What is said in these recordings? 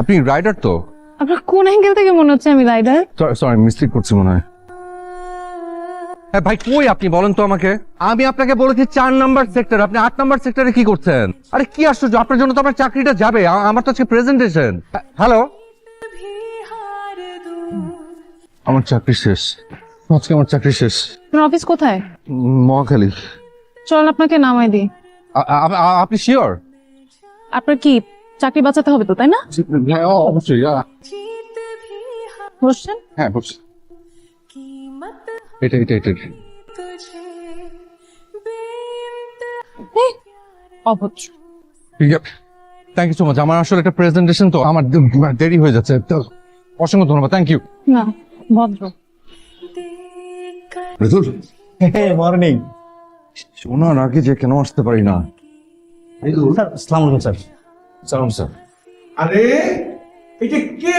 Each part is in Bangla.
আপনি রাইডার তো? আপনার কোন অ্যাঙ্গেল থেকে মনে হচ্ছে আমি রাইডার? সরি মিস্টেক করছি মনে হয়। হ্যাঁ ভাই কই আপনি বলেন তো আমাকে। আমি আপনাকে বলেছি 4 নাম্বার সেক্টর, আপনি 8 নাম্বার সেক্টরে কি করছেন? আরে কি আশ্চর্য, আপনার জন্য তো আমার চাকরিটা যাবে। আমার তো আজকে প্রেজেন্টেশন। হ্যালো, আমার চাকরি শেষ আজকে, আমার চাকরি শেষ। আপনার অফিস কোথায়? মহাখালী। চল আপনাকে নামাই দিই। আপনি শিওর? আপনার কি চাকরি বাঁচাতে হবে তো, তাই না? হ্যাঁ অবশ্যই। বসছেন? হ্যাঁ বলছি। এটা এটা এটা এই, অভদ্র। Thank you so much. আমার আসলে একটা প্রেজেন্টেশন তো, আমার দেরি হয়ে যাচ্ছে তো। অসংখ্য ধন্যবাদ, থ্যাংক ইউ। না, ভদ্র। রিতুল, মর্নিং শোনার আগে যে কেন আসতে পারি না। স্যার। আসসালামু আলাইকুম স্যার। সালাম স্যার। আরে এটা কে?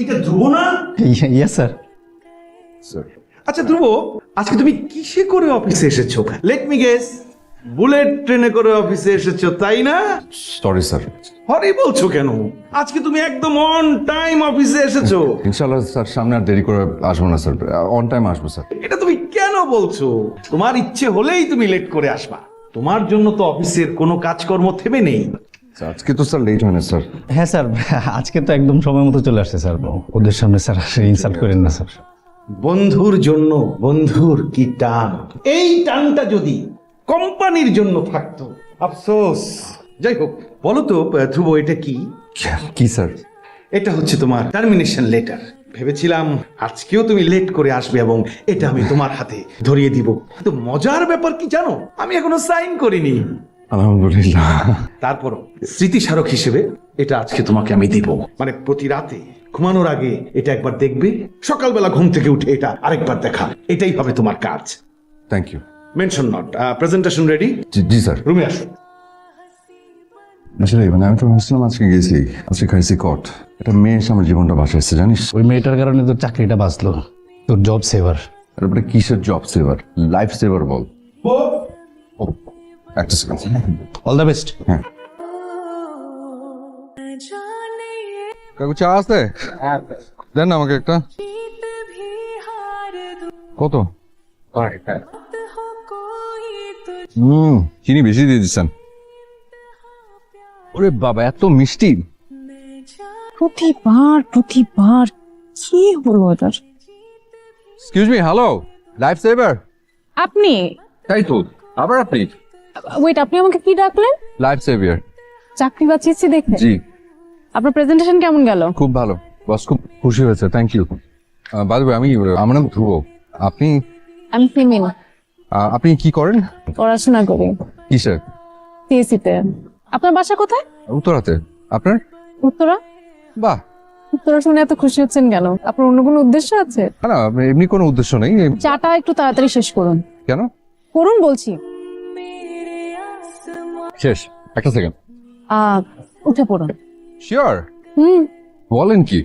এটা ধ্রুব না? Yes sir. স্যার আচ্ছা ধ্রুব, আজকে তুমি কিসে করে অফিসে এসেছো? লেট মি গেস, বুলেট ট্রেনে করে অফিসে এসেছো তাই না? Sorry sir. হরি বলছো কেন? আজকে তুমি একদম অন টাইম অফিসে এসেছো। ইনশাআল্লাহ স্যার, সামনে আর দেরি করে আসবো না স্যার, অন টাইম আসবো স্যার। এটা তুমি কেন বলছো? তোমার ইচ্ছে হলেই তুমি লেট করে আসবা। তোমার জন্য তো অফিসের কোনো কাজকর্ম থেমে নেই। আজকে তো স্যার লেট হয় না স্যার। হ্যাঁ স্যার, আজকে তো একদম সময় মতো চলে আসছে স্যার। ওদের সামনে স্যার ইনসাল্ট করেন না স্যার। বন্ধুর জন্য বন্ধুর কি টান, এই টানটা যদি কোম্পানির জন্য থাকতো আফসোস। যাই হোক, বলো তো ধ্রুব, এটা কি? কি স্যার? এটা হচ্ছে তোমার টার্মিনেশন লেটার। ভেবেছিলাম আজকেও তুমি লেট করে আসবে এবং এটা আমি তোমার হাতে ধরিয়ে দিব। কিন্তু মজার ব্যাপার কি জানো, আমি এখনো সাইন করিনি। আলহামদুলিল্লাহ। তারপরও স্মৃতিস্মারক হিসেবে এটা আজকে তোমাকে আমি দিব। মানে প্রতি রাতে ঘুমানোর আগে এটা একবার দেখবে, সকালবেলা ঘুম থেকে উঠে এটা আরেকবার দেখা। এটাই হবে তোমার কাজ। Thank you. Mention not. Presentation ready? জি স্যার। রুমে আসো। আসলে মানে আমি তো ভাবছিলাম আজকে গেছি, আজকে খাইছি কট। একটা মেয়ে এসে আমার জীবনটা বাঁচাইছে জানিস। ওই মেয়েটার কারণে তোর চাকরিটা বাঁচলো, তোর জব সেভার। তারপরে কিসের জব সেভার, লাইফ সেভার বল। ও, একটা সেকেন্ড। All the best. হ্যাঁ কাকু চা আছে? দেন না আমাকে একটা। কত? চিনি বেশি দিয়ে দিচ্ছেন। ওরে বাবা, এত মিষ্টি। প্রতিবার কি হলো এটার? Excuse me, hello, life saver. আপনি তাই তো, আবার আপনি? ওয়েট, আপনি আমাকে কি ডাকলেন? Life saviour. চাকরি বাঁচিয়েছি দেখে? জি। আপনার প্রেজেন্টেশন কেমন গেল? খুব ভালো, বস খুব খুশি হয়েছে, thank you. By the way, আমার নাম ধ্রুব। আপনি? আমি ফিমিন। আপনি কি করেন? পড়াশোনা করি কিসের? সিএসসি তে। আপনার বাসা কোথায়? উত্তরাতে। আপনার? উত্তরা। বাহ। উত্তরা শুনে এত খুশি হচ্ছেন কেন? আপনার অন্য কোনো উদ্দেশ্য আছে? না এমনি কোনো উদ্দেশ্য নেই। চাটা একটু তাড়াতাড়ি শেষ করুন। কেন? করুন বলছি। শেষ, একটা সেকেন্ড। উঠে পড়ুন। শিওর? হুম। বলেন কি?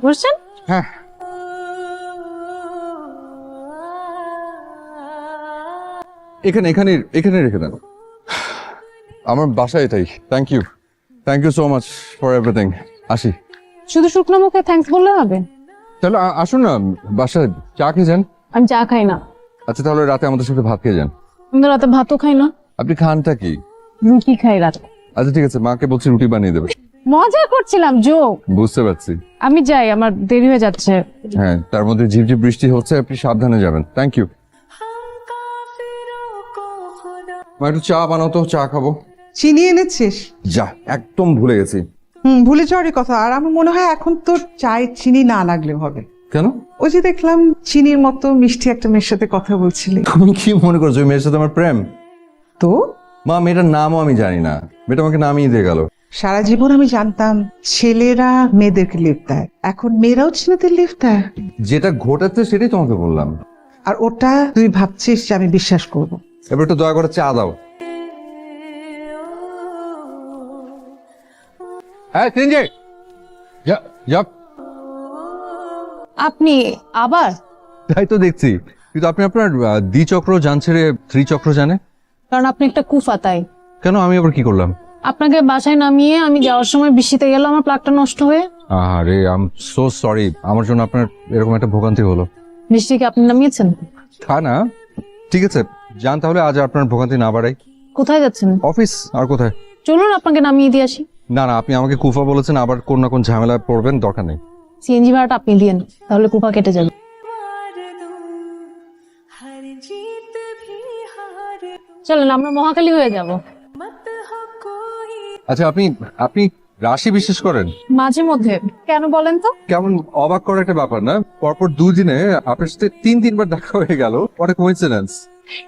বলছেন? হ্যাঁ। এখানে এখানে এখানে রেখে দেন। আমার বাসায় এটাই। Thank you so much for everything. আসি। শুধু শুকনো মুখে থ্যাঙ্কস বললে হবে? তাহলে আসুন না বাসায়, চা খেয়ে যান। আমি চা খাই না। আচ্ছা তাহলে রাতে আমাদের সাথে ভাত খেয়ে যান। আমি তো রাতে ভাতও খাই না। আপনি খানটা কি? রুটি খাই রাতে। আচ্ছা ঠিক আছে, মাকে বলছি রুটি বানিয়ে দেবে। মজা করছিলাম, জোক। বুঝতে পারছি। আমি যাই, আমার দেরি হয়ে যাচ্ছে। হ্যাঁ, তার মধ্যে ঝিপঝিপ বৃষ্টি হচ্ছে, আপনি সাবধানে যাবেন। Thank you. মা একটু চা বানাও তো, চা খাবো। চিনি এনেছিস? যা, একদম ভুলে গেছি। ভুলে যাওয়ারই কথা। আর আমার মনে হয় এখন তোর চায়ে চিনি না লাগলেও হবে। কেন? ওই যে দেখলাম চিনির মতো মিষ্টি একটা মেয়ের সাথে কথা বলছিলি। তুমি কি মনে করছো ওই মেয়ের সাথে আমার প্রেম? তো মা, মেয়েটার নামও আমি জানি না, মেয়েটা আমাকে নামিয়ে দিয়ে গেল। সারা জীবন আমি জানতাম ছেলেরা মেয়েদেরকে লিফট দেয়, এখন মেয়েরাও ছেলেদের লিফট দেয়। যেটা ঘটেছে সেটাই তোমাকে বললাম। আর ওটা তুই ভাবছিস যে আমি বিশ্বাস করব? এবার একটু দয়া করে চা দাও। হ্যাঁ তিনজে যা। আপনি আবার? তাই তো দেখছি, কিন্তু আপনি আপনার দ্বিচক্র যান ছেড়ে ত্রিচক্র জানে কারণ আপনি একটা কুফা, তাই। কেন? আমি আবার কি করলাম? আপনাকে বাসায় নামিয়ে আমি যাওয়ার সময় বৃষ্টিতে গেল, আমার প্লাগটা নষ্ট হয়ে। আরে আই এম সো সরি, আমার জন্য আপনার এরকম একটা ভোগান্তি হলো। বৃষ্টিকে আপনি নামিয়েছেন? তা না, ঠিক আছে যান তাহলে, আজ আর আপনার ভোগান্তি না বাড়াই। কোথায় যাচ্ছেন? অফিস, আর কোথায়? চলুন আপনাকে নামিয়ে দিয়ে আসি। না না, আপনি আমাকে কুফা বলেছেন, আবার কোন না কোন ঝামেলায় পড়বেন, দরকার নেই। সিএনজি ভাড়াটা আপনি দিয়েন, তাহলে কুপা কেটে যাবে। চলেন আমরা মহাকালী হয়ে যাব। আচ্ছা, আপনি আপনি রাশি বিশ্বাস করেন? মাঝে মধ্যে। কেন বলেন তো? কেমন অবাক করার একটা ব্যাপার না, পরপর 2 দিনে আপনার সাথে 3-3 বার দেখা হয়ে গেল। What a coincidence.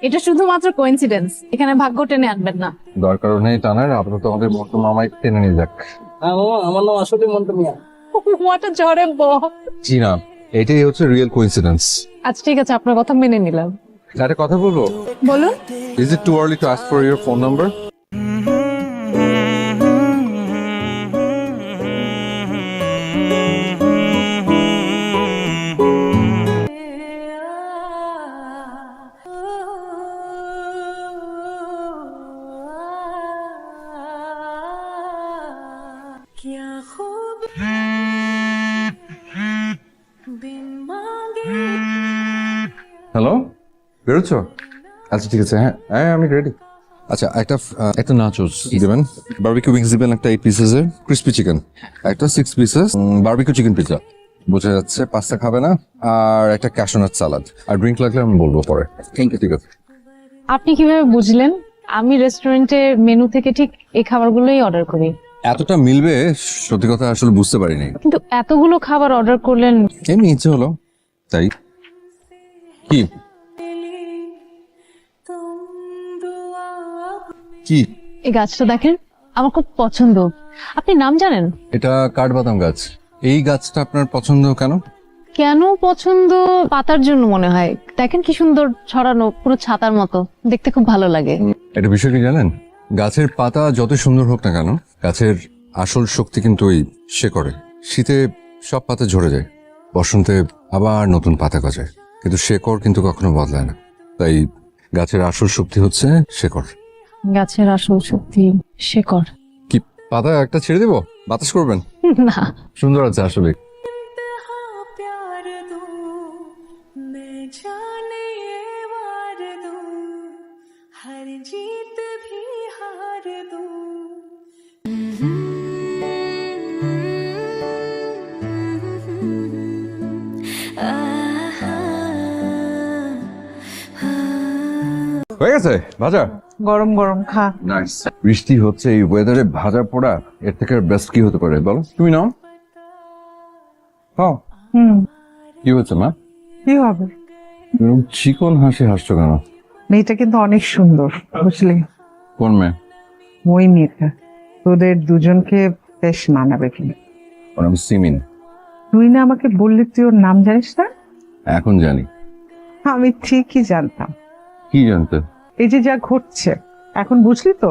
এটা শুধুমাত্র কোইন্সিডেন্স, এখানে ভাগ্য টেনে আনবেন না। দরকার নেই টানার, আপাতত আমাদের মন্টু মামাই টেনে নিয়ে যাক। আমার নাম আসলে মন্টু মিয়া। হোয়াট আ ঝড়ে বক। জি না, এটাই হচ্ছে রিয়েল কোইন্সিডেন্স। আচ্ছা ঠিক আছে, আপনার কথা মেনে নিলাম। একটা কথা বলবো? বলুন। Is it too early to ask for your phone number? Hello, বেরোচ্ছ? আচ্ছা ঠিক আছে, হ্যাঁ হ্যাঁ আমি রেডি। আচ্ছা একটা নাচোস দিবেন, বারবিকিউ উইংস দিবেন একটা 8 পিসেসের, ক্রিসপি চিকেন একটা 6 পিসেস, বারবিকিউ চিকেন পিৎজা, বোঝা যাচ্ছে পাস্তা খাবে না, আর একটা ক্যাশনাট সালাদ, আর ড্রিঙ্ক লাগলে আমি বলবো পরে। Thank you. ঠিক আছে। আপনি কিভাবে বুঝলেন? আমি রেস্টুরেন্টের মেনু থেকে ঠিক এই খাবারগুলোই অর্ডার করি। এতটা মিলবে সত্যি কথা আসলে বুঝতে পারিনি, কিন্তু এতগুলো খাবার অর্ডার করলেন। এমনি ইচ্ছে হলো তাই। কি কি এই গাছটা দেখেন, আমার খুব পছন্দ। আপনি নাম জানেন? এটা কাঠবাদাম গাছ। এই গাছটা আপনার পছন্দ কেন? কেন পছন্দ? পাতার জন্য মনে হয়। দেখেন কি সুন্দর ছড়ানো, পুরো ছাতার মতো, দেখতে খুব ভালো লাগে। এটা বিষয় কি জানেন, গাছের পাতা যত সুন্দর হোক না কেন, গাছের আসল শক্তি কিন্তু ওই শেকড়ে। শীতে সব পাতা ঝরে যায়, বসন্তে আবার নতুন পাতা গজায়, কিন্তু শেকড় কিন্তু কখনো বদলায় না। তাই গাছের আসল শক্তি হচ্ছে শেকড়। গাছের আসল শক্তি শেকড়। কি পাতা একটা ছেড়ে দেবো, বাতাস করবেন? না, সুন্দর আছে আসলে। হয়ে গেছে ভাজা? গরম গরম খা। নাইস। বৃষ্টি হচ্ছে, এই ওয়েদারে ভাজা পোড়া এর থেকে বেস্ট কি হতে পারে বলো? তুমি নাও। হ্যাঁ, কি হচ্ছে মা? কি হবে? চিকন হাসি হাসছো কেন? মেয়েটা কিন্তু অনেক সুন্দর, বুঝলি? কোন মেয়ে? ওই মেয়েটা তোদের দুজনকে বেশ মানাবে কিনা। ওর নাম সিমিন। তুই না আমাকে বললি তুই ওর নাম জানিস না? এখন জানি। আমি ঠিকই জানতাম। কি জানতে? এই যে যা ঘটছে এখন বুঝলি তো?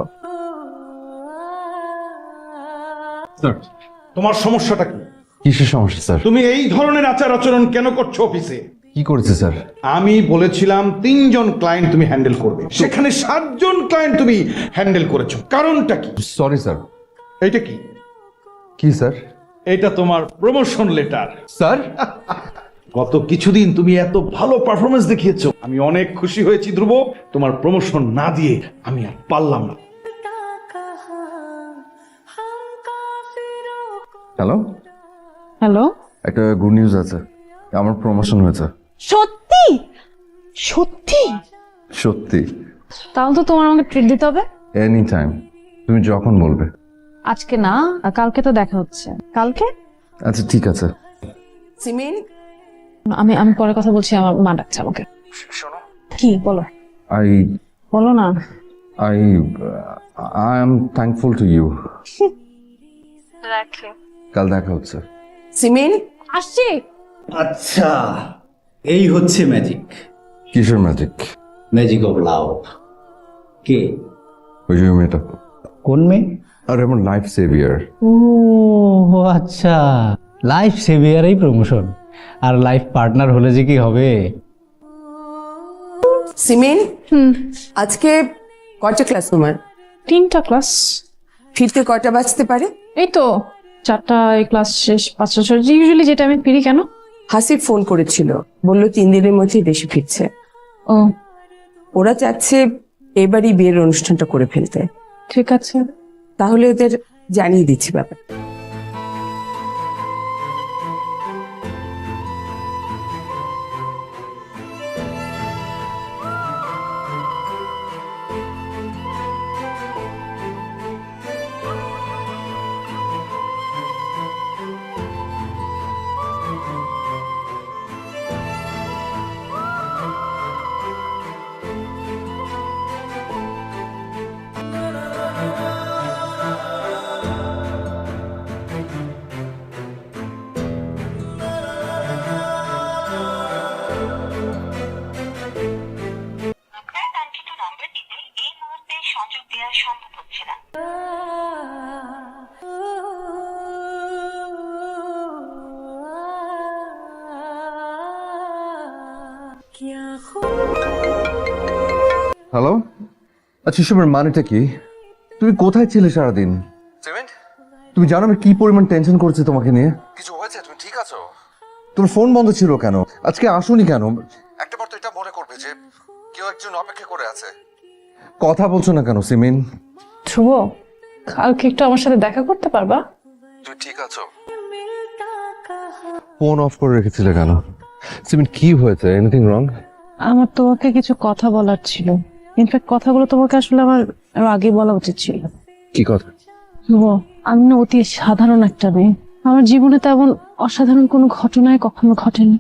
তোমার সমস্যাটা কি? কিসের সমস্যা স্যার? তুমি এই ধরনের আচার আচরণ কেন করছো অফিসে? কি করেছে স্যার? আমি বলেছিলাম 3 জন ক্লায়েন্ট তুমি হ্যান্ডেল করবে, সেখানে 7 জন ক্লায়েন্ট তুমি হ্যান্ডেল করেছো। কারণটা কি? Sorry sir. এইটা কি? কি স্যার? এটা তোমার প্রমোশন লেটার। স্যার গত কিছুদিন তুমি এত ভালো পারফরমেন্স দেখিয়েছো, আমি অনেক খুশি হয়েছি ধ্রুব। তোমার প্রমোশন না দিয়ে আমি আর পারলাম না। Hello, hello. একটা গুড নিউজ আছে, আমার প্রমোশন হয়েছে। সত্যি? সত্যি? সত্যি। তাহলে তো তোমার আমাকে ট্রিট দিতে হবে। এনি টাইম, তুমি যখন বলবে। আজকে না, কালকে তো দেখা হচ্ছে। কালকে? আচ্ছা ঠিক আছে। সিমিন, আমি আমি পরে কথা বলছি, আমার মা ডাকছে আমাকে। শোনো। কি বলো? আই বলো না। I I am thankful to you. রাখি। কাল দেখা হচ্ছে। সিমিন, আসছি। আচ্ছা, এই হচ্ছে ম্যাজিক। কিসের ম্যাজিক? Magic of love. কে? ওই যে মেয়েটা। কোন মেয়ে? আর আমার লাইফ সেভিয়ার। ও আচ্ছা, লাইফ সেভিয়ারই প্রমোশন, আর লাইফ পার্টনার হলে যে কি হবে। সিমিন, আজকে কয়টা ক্লাস তোমার? 3টা ক্লাস। ফিরতে কয়টা বাজতে পারে? এই তো 4টায় ক্লাস শেষ, 5টা ইউজুয়ালি যেটা আমি ফিরি। কেন? হাসিব ফোন করেছিল, বলল 3 দিনের মধ্যেই দেশে ফিরছে। ও ওরা চাচ্ছে এবারই বিয়ের অনুষ্ঠানটা করে ফেলতে। ঠিক আছে। তাহলে ওদের জানিয়ে দিচ্ছি ব্যাপার। আপনার কাঙ্ক্ষিত নম্বরটিতে এই মুহূর্তে সংযোগ দেওয়া সম্ভব হচ্ছে না। হ্যালো, আচ্ছা এসবের মানেটা কি? তুমি কোথায় ছিলে সারাদিন? তুমি জানো আমি কি পরিমাণ টেনশন করছি তোমাকে নিয়ে? কিছু হয়েছে? তুমি ঠিক আছো? তোমার ফোন বন্ধ ছিল কেন? আজকে আসোনি কেন? একটাবার তো এটা মনে করবে যে কেউ একজন অপেক্ষা করে আছে। কথা বলছো না কেন সিমিন? ধ্রুব, কালকে একটু আমার সাথে দেখা করতে পারবা? তুমি ঠিক আছো? ফোন অফ করে রেখেছিলে কেন? সিমিন কি হয়েছে? Anything wrong? আমার তোমাকে কিছু কথা বলার ছিল। ইনফ্যাক্ট কথাগুলো তোমাকে আসলে আমার আরো আগে বলা উচিত ছিল। কি কথা? ধ্রুব, আমি না অতি সাধারণ একটা মেয়ে। আমার জীবনে তেমন অসাধারণ কোনো ঘটনায় কখনো ঘটেনি।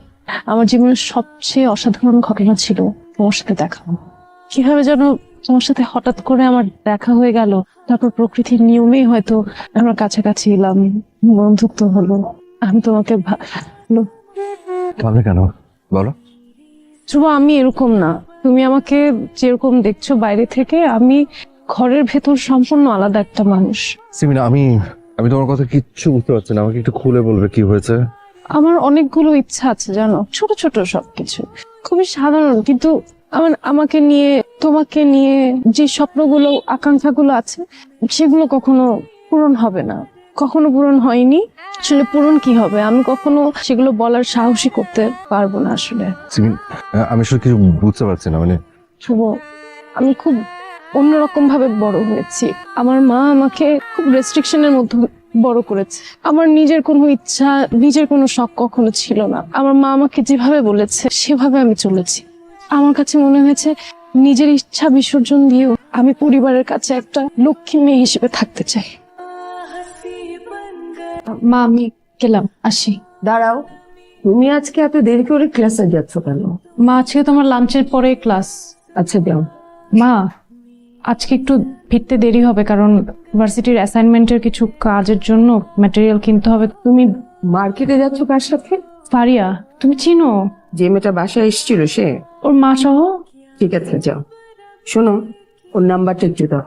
আমার জীবনের সবচেয়ে অসাধারণ ঘটনা ছিল তোমার সাথে দেখা। কিভাবে যেন তোমার সাথে হঠাৎ করে আমার দেখা হয়ে গেল, তারপর প্রকৃতির নিয়মেই হয়তো আমরা কাছাকাছি এলাম, বন্ধুত্ব হলো। আমি তোমাকে ভাবলে কেন বলো? ধ্রুব, আমি এরকম না। তুমি আমাকে যেরকম দেখছো বাইরে থেকে, আমি ঘরের ভেতর সম্পূর্ণ আলাদা একটা মানুষ। সিমিন, আমি তোমার কথা কিচ্ছু বুঝতে পারছি না। আমাকে একটু খুলে বলবে কি হয়েছে? আমার অনেকগুলো ইচ্ছা আছে জানো, ছোট ছোট সবকিছু, খুবই সাধারণ, কিন্তু আমাকে নিয়ে, তোমাকে নিয়ে যে স্বপ্নগুলো, আকাঙ্ক্ষাগুলো আছে, সেগুলো কখনো পূরণ হবে না, কখনো পূরণ হয়নি। আসলে পূরণ কি হবে, আমি কখনো সেগুলো বলার সাহসী করতে পারবো না আসলে। সিমিন, আমি আসলে কিছু বুঝতে পারছি না। মানে শুভ, আমি খুব অন্যরকম ভাবে বড় হয়েছি। আমার মা আমাকে খুব রেস্ট্রিকশনের মধ্যে বড় করেছে। আমার নিজের কোনো ইচ্ছা, নিজের কোনো শখ কখনো ছিল না। আমার মা আমাকে যেভাবে বলেছে সেভাবে আমি চলেছি। আমার কাছে মনে হয়েছে নিজের ইচ্ছা বিসর্জন দিয়েও আমি পরিবারের কাছে একটা লক্ষ্মী মেয়ে হিসেবে থাকতে চাই। মা, আমি গেলাম, আসি। দাঁড়াও, তুমি আজকে এত দেরি করে ক্লাসে যাচ্ছ কেন? মা, আজকে তোমার লাঞ্চের পরে ক্লাস। আচ্ছা যাও। মা, আজকে একটু ফিরতে দেরি হবে, কারণ ভার্সিটির অ্যাসাইনমেন্টের কিছু কাজের জন্য ম্যাটেরিয়াল কিনতে হবে। তুমি মার্কেটে যাচ্ছ কার সাথে? ফারিয়া, তুমি চিনো? যে মেয়েটা বাসায় এসেছিল সে? ওর মা সহ। ঠিক আছে যাও। শোনো, ওর নাম্বারটা একটু দাও।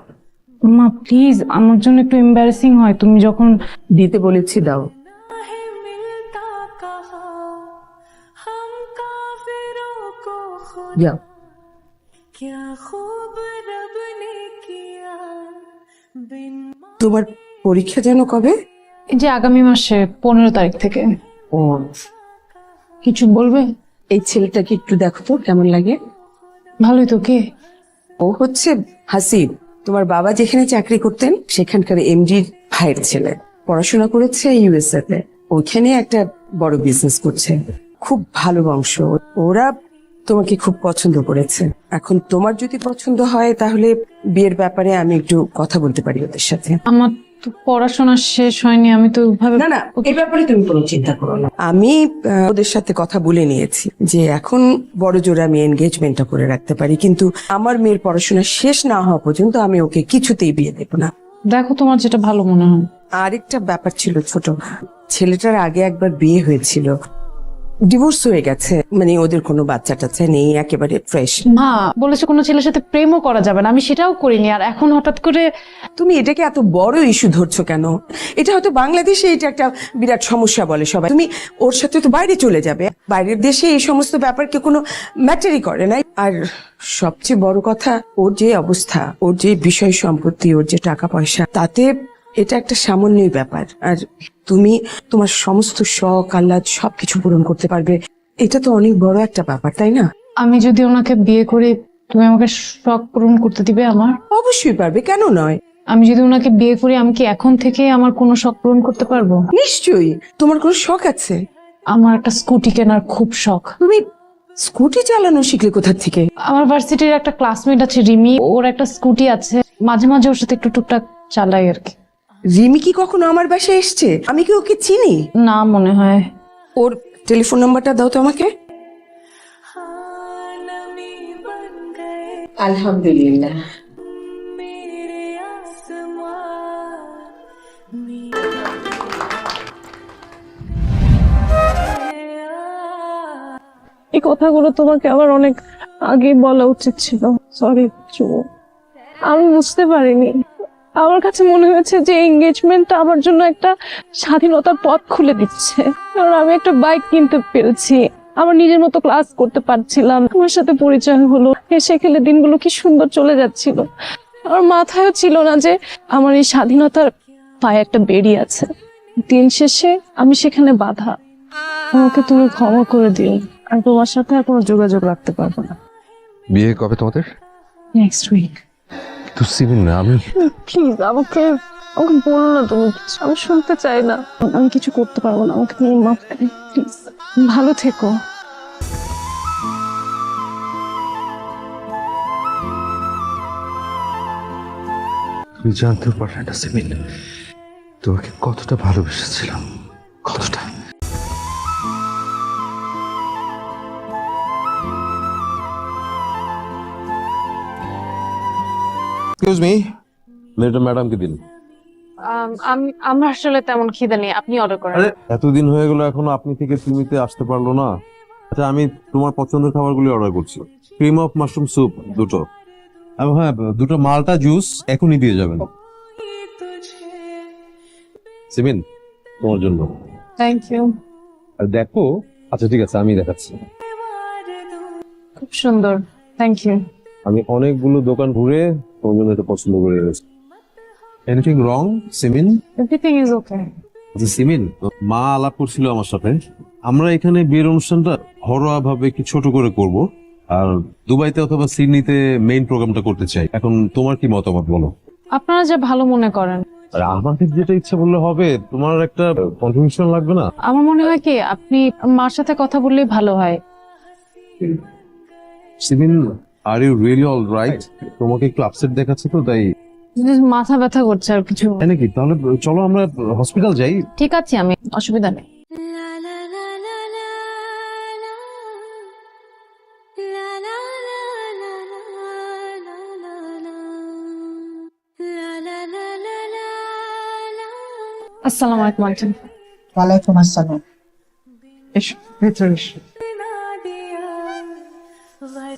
মা প্লিজ, আমার জন্য একটু এম্বারেসিং হয় তুমি যখন দিতে বলেছি, দাও। যাও। তোমার পরীক্ষা যেন কবে? এই যে আগামী মাসে 15 তারিখ থেকে। ও, কিছু বলবে? এই ছেলেটাকে একটু দেখো তো কেমন লাগে। ভালোই তো। কে? ও হচ্ছে হাসিব, তোমার বাবা যেখানে চাকরি করতেন সেখানকার এমডির ভাইয়ের ছেলে। পড়াশোনা করেছে ইউএসএ তে, ওইখানে একটা বড় বিজনেস করছে। খুব ভালো বংশ। ওরা তোমাকে খুব পছন্দ করেছে। এখন তোমার যদি পছন্দ হয় তাহলে বিয়ের ব্যাপারে আমি একটু কথা বলতে পারি ওদের সাথে। আমার তো পড়াশোনা শেষ হয়নি, আমি তো ভাবে না না, এই ব্যাপারে তুমি কোনো চিন্তা করো না। আমি ওদের সাথে কথা বলে নিয়েছি যে এখন বড় জোরে আমি এনগেজমেন্টটা করে রাখতে পারি, কিন্তু আমার মেয়ের পড়াশোনা শেষ না হওয়া পর্যন্ত আমি ওকে কিছুতেই বিয়ে দেবো না। দেখো তোমার যেটা ভালো মনে হয়। আরেকটা ব্যাপার ছিল ছোট, ছেলেটার আগে একবার বিয়ে হয়েছিল, ডিভোর্স হয়ে গেছে, মানে ওদের কোনো বাচ্চা টাচ্চা নেই, একেবারে ফ্রেশ। মা বলেছে কোনো ছেলের সাথে প্রেমও করা যাবে না, আমি সেটাও করিনি, আর এখন হঠাৎ করে। তুমি এটাকে এত বড় ইস্যু ধরছো কেন? এটা হয়তো বাংলাদেশে এটা একটা বিরাট সমস্যা বলে সবাই। তুমি ওর সাথে তো বাইরে চলে যাবে, বাইরের দেশে এই সমস্ত ব্যাপারকে কোনো ম্যাটারই করে না। আর সবচেয়ে বড় কথা, ওর যে অবস্থা, ওর যে বিষয় সম্পত্তি, ওর যে টাকা পয়সা, তাতে এটা একটা সামান্যই ব্যাপার। আর তুমি তোমার সমস্ত শখ আহ্লাদ সবকিছু পূরণ করতে পারবে, এটা তো অনেক বড় একটা ব্যাপার, তাই না? আমি যদি ওনাকে বিয়ে করি, তুমি আমাকে শখ পূরণ করতে দিবে আমার? অবশ্যই পারবে, কেন নয়? আমি যদি ওনাকে বিয়ে করি, আমি কি এখন থেকে আমার কোনো শখ পূরণ করতে পারবো? নিশ্চয়ই। তোমার কোনো শখ আছে? আমার একটা স্কুটি কেনার খুব শখ। তুমি স্কুটি চালানো শিখলে কোথা থেকে? আমার ভার্সিটির একটা ক্লাসমেট আছে রিমি, ওর একটা স্কুটি আছে, মাঝে মাঝে ওর সাথে একটু টুকটাক চালাই আর কি। রিমি কি কখনো আমার বাসায় এসছে? আমি কি ওকে চিনি? না মনে হয়। ওর টেলিফোন নাম্বারটা দাও তো আমাকে। আলহামদুলিল্লাহ। এই কথাগুলো তোমাকে আমার অনেক আগে বলা উচিত ছিল। সরি চুমু, আমি বুঝতে পারিনি। আমার কাছে মনে হয়েছে যে এঙ্গেজমেন্টটা আমার জন্য একটা স্বাধীনতার পথ খুলে দিচ্ছে, কারণ আমি একটা বাইক কিনতে পেরেছি, আমার নিজের মতো ক্লাস করতে পারছিলাম, আমার সাথে পরিচয় হলো, হেসে খেলে দিনগুলো কি সুন্দর চলে যাচ্ছিল। আমার মাথায়ও ছিল না যে আমার এই স্বাধীনতার পায়ে একটা বেড়ি আছে। দিন শেষে আমি সেখানে বাধা। আমাকে তুমি ক্ষমা করে দিও, আর তোমার সাথে আর কোনো যোগাযোগ রাখতে পারবো না। বিয়ে কবে তোমাদের? Next week. তো সিমিন না, আমি প্লিজ আমাকে আমাকে বলো না তুমি কিছু, আমি শুনতে চাই না। আমি কিছু করতে পারবো না, আমাকে তুমি মাফ করে প্লিজ। ভালো থেকো। তুমি জানতেও পারলে না সিমিন, তোমাকে কতটা ভালোবেসেছিলাম, কতটা। এক্সকিউজ মি, মেয়েটা ম্যাডামকে দিন। আমার আসলে তেমন খিদে নেই, আপনি অর্ডার করেন। আরে এতদিন হয়ে গেল এখনো আপনি থেকে তুমিতে আসতে পারলো না। আচ্ছা আমি তোমার পছন্দের খাবারগুলি অর্ডার করছি। ক্রিম অফ মাশরুম স্যুপ দুটো, এবং হ্যাঁ দুটো মালটা জুস এখনই দিয়ে যাবেন। সিমিন তোমার জন্য। Thank you. আর দেখো, আচ্ছা ঠিক আছে আমি দেখাচ্ছি। খুব সুন্দর, থ্যাংক ইউ। আমি অনেকগুলো দোকান ঘুরে তোমার জন্য এটা পছন্দ করে গেছি। Anything wrong Simin? Everything is okay. আচ্ছা সিমিন, মা আলাপ করছিল আমার সাথে, আমরা এখানে বিয়ের অনুষ্ঠানটা ঘরোয়া ভাবে একটু ছোট করে করব, আর দুবাইতে অথবা সিডনিতে মেইন প্রোগ্রামটা করতে চাই। এখন তোমার কি মতামত বলো? আপনারা যা ভালো মনে করেন। আর আমাদের যেটা ইচ্ছা বললে হবে, তোমার একটা কনফার্মেশন লাগবে না? আমার মনে হয় কি আপনি মার সাথে কথা বললেই ভালো হয়। Simin are you really all right? তোমাকে একটু আপসেট দেখাচ্ছে তো তাই। মাথা ব্যথা করছে আর কিছু। তাই নাকি? তাহলে চলো আমরা হসপিটাল যাই। ঠিক আছে, আমি অসুবিধা নেই। আসসালামু আলাইকুম আন্টি। ওয়ালাইকুম আসসালাম। এসো ভেতরে এসো।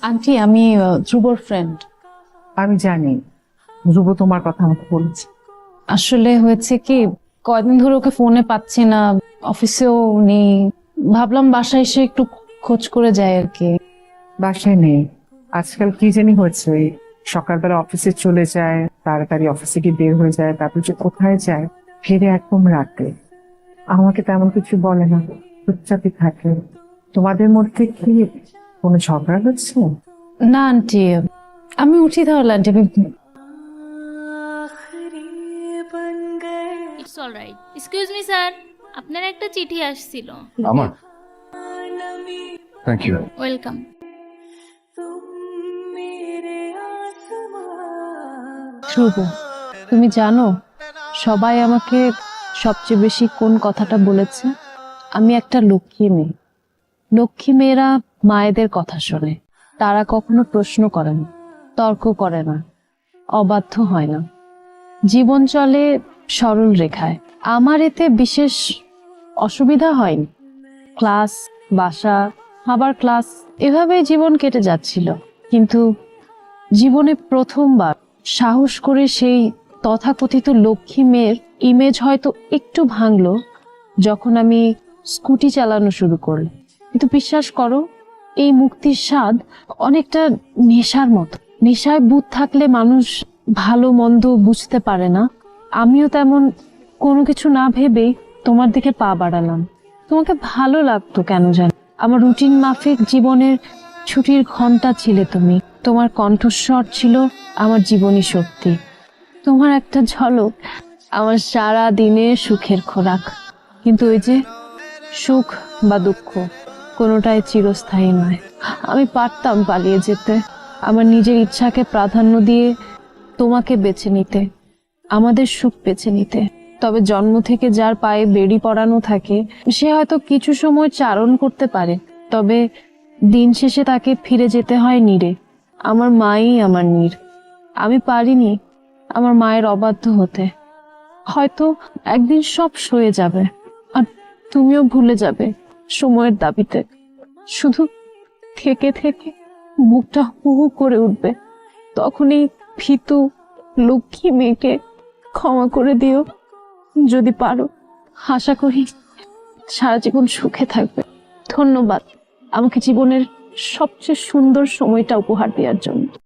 আন্টি আমি ধ্রুবর ফ্রেন্ড। আমি জানি ধ্রুব তোমার কথা আমাকে বলেছে। আসলে হয়েছে কি, কয়দিন ধরে ওকে ফোনে পাচ্ছি না, অফিসেও নেই, ভাবলাম বাসায় এসে একটু খোঁজ করে যাই আর কি। বাসায় নেই, আজকাল কি জানি হয়েছে, সকালবেলা অফিসে চলে যায়, তাড়াতাড়ি অফিসে গিয়ে বের হয়ে যায়, তারপর যে কোথায় যায়, ফিরে একদম রাতে। আমাকে তেমন কিছু বলে না, চুপচাপই থাকে। তোমাদের মধ্যে কি কোনো ঝগড়া হচ্ছে? না আন্টি, আমি উঠি তাহলে aunty. It's alright. Excuse me sir, আপনার একটা চিঠি আসছিল। আমার? Thank you. ওয়েলকাম। ধ্রুব, তুমি জানো সবাই আমাকে সবচেয়ে বেশি কোন কথাটা বলেছে? আমি একটা লক্ষ্মী মেয়ে। লক্ষ্মী মেয়েরা মায়েদের কথা শোনে, তারা কখনো প্রশ্ন করে না, তর্ক করে না, অবাধ্য হয় না, জীবন চলে সরল রেখায়। আমার এতে বিশেষ অসুবিধা হয়নি। ক্লাস, বাসা, আবার ক্লাস, এভাবেই জীবন কেটে যাচ্ছিল। কিন্তু জীবনে প্রথমবার সাহস করে সেই তথাকথিত লক্ষ্মী মেয়ের ইমেজ হয়তো একটু ভাঙলো যখন আমি স্কুটি চালানো শুরু করলাম। কিন্তু বিশ্বাস করো, এই মুক্তির স্বাদ অনেকটা নেশার মতো। নেশায় বুঁদ থাকলে মানুষ ভালো মন্দ বুঝতে পারে না, আমিও তেমন কোনো কিছু না ভেবেই তোমার দিকে পা বাড়ালাম। তোমাকে ভালো লাগতো কেন জানি। আমার রুটিন মাফিক জীবনের ছুটির ঘন্টা ছিলে তুমি। তোমার কণ্ঠস্বর ছিল আমার জীবনী শক্তি। তোমার একটা ঝলক আমার সারা দিনে সুখের খোরাক। কিন্তু ওই যে সুখ বা দুঃখ কোনোটাই চিরস্থায়ী নয়। আমি পারতাম পালিয়ে যেতে, আমার নিজের ইচ্ছাকে প্রাধান্য দিয়ে তোমাকে বেছে নিতে, আমাদের সুখ বেছে নিতে। তবে জন্ম থেকে যার পায়ে বেড়ি পরানো থাকে সে হয়তো কিছু সময় চারণ করতে পারে, তবে দিন শেষে তাকে ফিরে যেতে হয় নীড়ে। আমার মাই আমার নীড়। আমি পারিনি আমার মায়ের অবাধ্য হতে। হয়তো একদিন সব সয়ে যাবে আর তুমিও ভুলে যাবে সময়ের দাবিতে। শুধু থেকে থেকে বুকটা হু হু করে উঠবে। তখনই ভীতু লক্ষ্মী মেয়েকে ক্ষমা করে দিও যদি পারো। আশা করি সারা জীবন সুখে থাকবে। ধন্যবাদ আমাকে জীবনের সবচেয়ে সুন্দর সময়টা উপহার দেওয়ার জন্য।